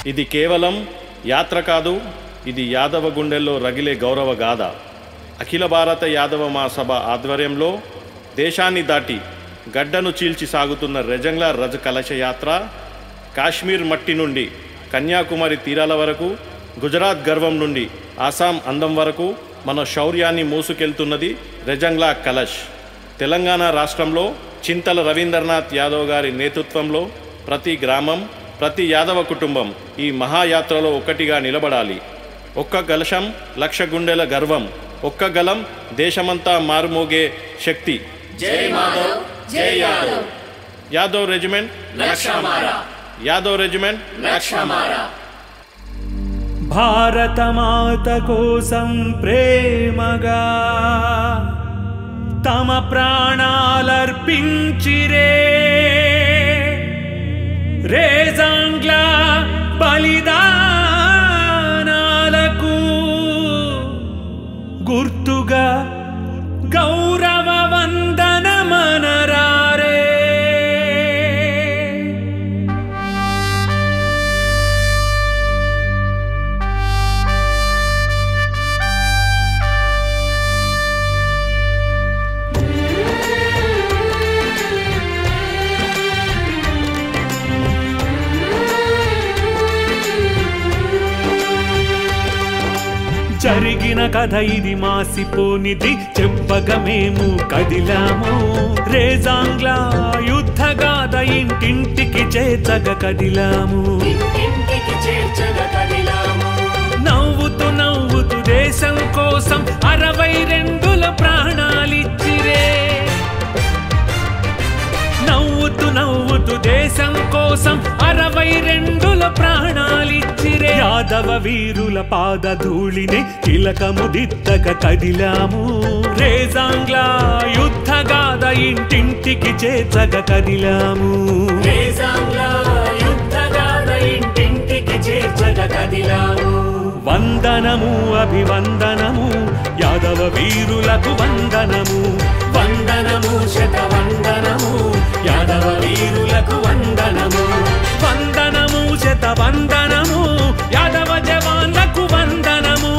ఇది కేవలం యాత్ర కాదు, ఇది యాదవ గుండెల్లో రగిలే గౌరవ గాథ. అఖిల భారత యాదవ మహాసభ ఆధ్వర్యంలో దేశాన్ని దాటి గడ్డను చీల్చి సాగుతున్న రెజంగ్లా రజ కలశ యాత్ర కాశ్మీర్ మట్టి నుండి కన్యాకుమారి తీరాల వరకు, గుజరాత్ గర్వం నుండి ఆసాం అందం వరకు మన శౌర్యాన్ని మోసుకెళ్తున్నది రెజంగ్లా కలశ్. తెలంగాణ రాష్ట్రంలో చింతల రవీంద్రనాథ్ యాదవ్ గారి నేతృత్వంలో ప్రతి గ్రామం, ప్రతి యాదవ కుటుంబం ఈ మహాయాత్రలో ఒక్కటిగా నిలబడాలి. ఒక్క కలశం లక్ష గుండెల గర్వం, ఒక్క గలం దేశమంతా మారుమోగే శక్తి. జై మాధవ్, జై యాదవ్. యాదవ్ రెజిమెంట్ లక్షమారా, యాదవ్ రెజిమెంట్ లక్షమారా. భారత మాత కోసం ప్రేమగా తమ ప్రాణాలర్పించిరే రెజంగ్లా బలిదానాలకు గుర్తుగా గౌరవ వందనమనరారే. జరిగిన కథ ఇది మాసిపోనిది, చెప్పగా మేము కదిలాము. రెజంగ్లా యుద్ధగాథ ఇంటింటికి చేర్చగా కదిలాము. నవ్వుతూ నవ్వుతూ దేశం కోసం 62 ప్రాణాలిచ్చిరే. నవ్వుతూ నవ్వుతూ దేశం కోసం 62 ప్రాణాలిచ్చిరే. యాదవ వీరుల పాదధూళిని తిలకము దిద్దక కదిలాము. రెజంగ్లా యుద్ధగాథ ఇంటింటికి చేర్చక కదిలాము. రెజంగ్లా యుద్ధగాథ ఇంటింటికి చేర్చక కదిలాము. వందనము అభివందనము యాదవ వీరులకు వందనము. వందనము శతవందనము యాదవ వీరులకు వందనము. వందనము శతవందనము యాదవ జవాన్లకు వందనము.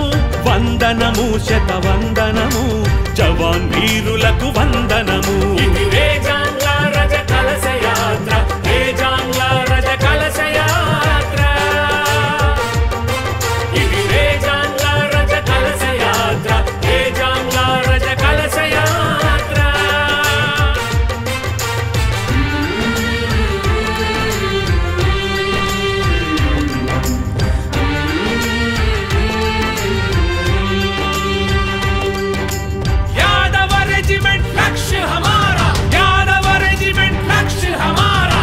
వందనము శతవందనము జవాన్ వీరులకు వందనము. ఇది రెజంగ్లా రజ కలశ యాత్ర, రెజంగ్లా రజ కలశ యాత్ర. ఇది రెజంగ్లా రజ కలశ యాత్ర, రెజంగ్లా రజ కలశ యాత్ర. యాదవ రెజిమెంట్ లక్ష్య హమారా, యాదవ రెజిమెంట్ లక్ష్య హమారా.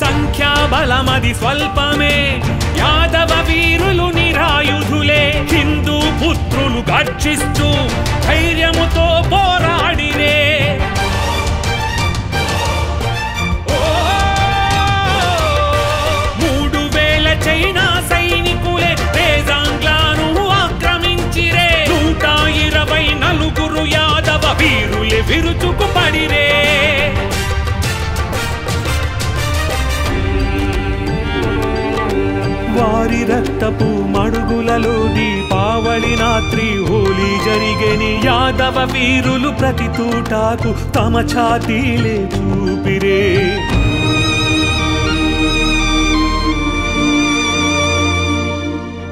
సంఖ్యాబలమది స్వల్పమే, యాదవ వీరులు నిరాయుధులే. హిందూ పుత్రులు గర్జిస్తూ ధైర్యముతో పోరాడిరే. 3000 చైనా సైనికులే రెజంగ్లాను ఆక్రమించిరే. 124 యాదవ వీరులే విరుచుకు పడిరే. వారి రక్తపు మడుగులలో దీపావళి రాత్రి హోలీ జరిగేని. యాదవ వీరులు ప్రతి తూటాకు తమ ఛాతీలే చూపిరే.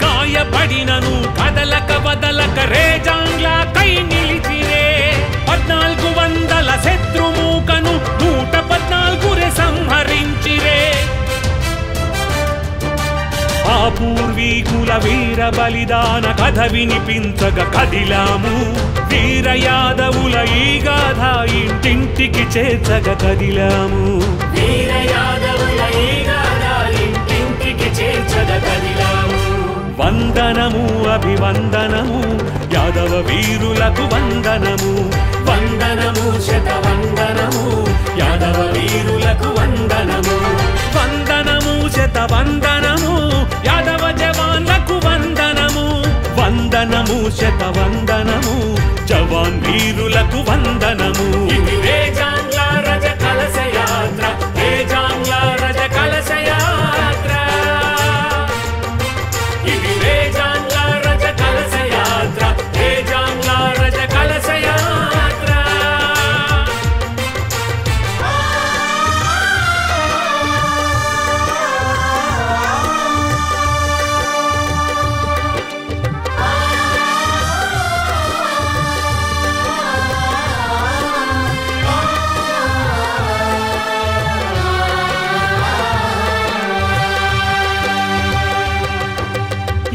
గాయపడినను కదలక వదలక రెజంగ్లా కై నిలిచిరే. 1400 శత్రుమూకను 114 సంహరించిరే. ఆ పూర్వీకుల వీర బలిదాన కథ వినిపించగ కదిలాము. వీర యాదవుల ఈ గాథ ఇంటింటికి చేర్చగ కదిలాము. వీర యాదవుల ఈ గాథ ఇంటింటికి చేర్చగ కదిలాము. వందనము అభివందనము యాదవ వీరులకు వందనము. వందనము శతవందనము యాదవ వీరులకు వందనము. వందనము శతవందనము యాదవ జవాన్లకు వందనము. వందనము వందనము శతవందనము జవాన్ వీరులకు వందనము ఇది రేజాంగ్ల రజ కలశ యాత్ర రేజాంగ్ల రజ కలశ యాత్ర ఇది రేజాంగ్ల రజ కలశ యాత్ర రేజాంగ్ల రజ కలశ యాత్ర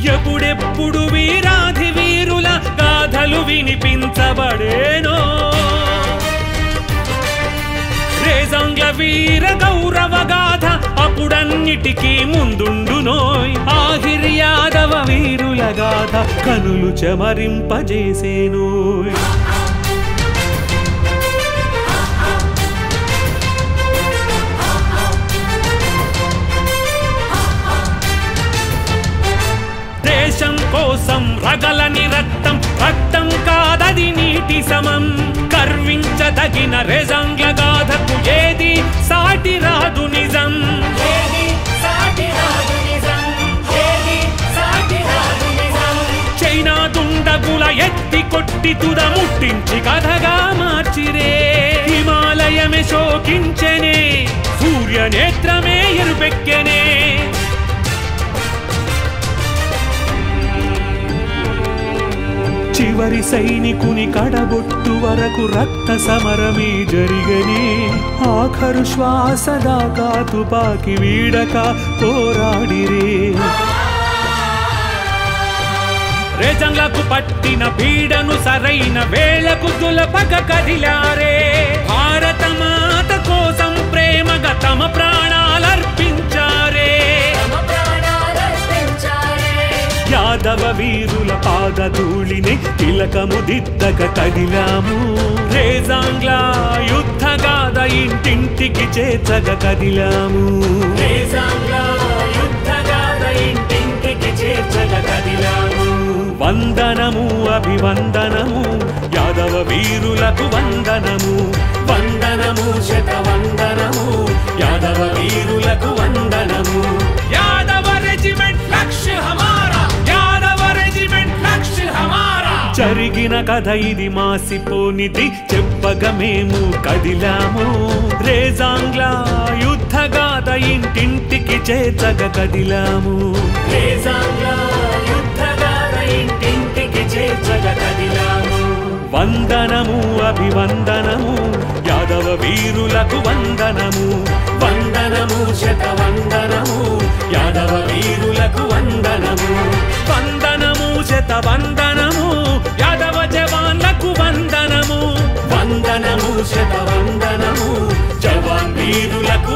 ఎప్పుడెప్పుడు వీరాధి వీరుల గాథలు వినిపించబడేనో రేజాంగ్ల వీర గౌరవ గాథ అప్పుడన్నిటికీ ముందుండునోయ్ ఆఖిరి యాదవ వీరుల గాథ కనులు చెమరింపజేసేనోయ్ దేశం కోసం రగలని రక్తం రక్తం కాదది నీటి సమం గర్వించదగిన రేజాంగ్ల గాథకు ఏది సాటి రాదు నిజం చైనా దుండగుల ఎత్తి కొట్టి తుద ముట్టించి కథగా మార్చిరే హిమాలయమే శోకించెనే సూర్య నేత్రమే ఎరుపెక్కెనే చివరి సైనికుని కడబొట్టు వరకు రక్త సమరమే జరిగనే ఆఖరు శ్వాస దాకా తుపాకి వీడక పోరాడిరే రేజాంగ్లకు పట్టిన పీడను సరైన వేళకు దులపక కదిలారే భారత మాత కోసం ప్రేమగా తమ ప్రాణాలర్పించారే యాదవ వీరుల పాదధూళిని తిలకము దిద్దక కదిలాము రేజాంగ్ల యుద్ధగాథ ఇంటింటికి చేర్చక కదిలాము రేజాంగ్ల యుద్ధగాథ ఇంటింటికి చేర్చక కదిలాము వందనము అభివందనము యాదవ వీరులకు వందనము వందనము శతవందనము యాదవ వీరులకు వందనము యాదవ రెజిమెంట్ లక్ష్య హమారా యాదవ రెజిమెంట్ లక్ష్య హమారా జరిగిన కథ ఇది మాసిపోనిది చెప్పగా మేము కదిలాము రేజాంగ్ల యుద్ధగాథ ఇంటింటికి చేర్చక కదిలాము రేజాంగ్ల యుద్ధగాథ ఇంటింటికి చేర్చక కదిలాము వందనము అభివందనము యాదవ వీరులకు వందనము వందనము శతవందనము యాదవ వీరులకు వందనము వందనము శతవందనము యాదవ జవాన్లకు వందనము వందనము శతవందనము జవాన్ వీరులకు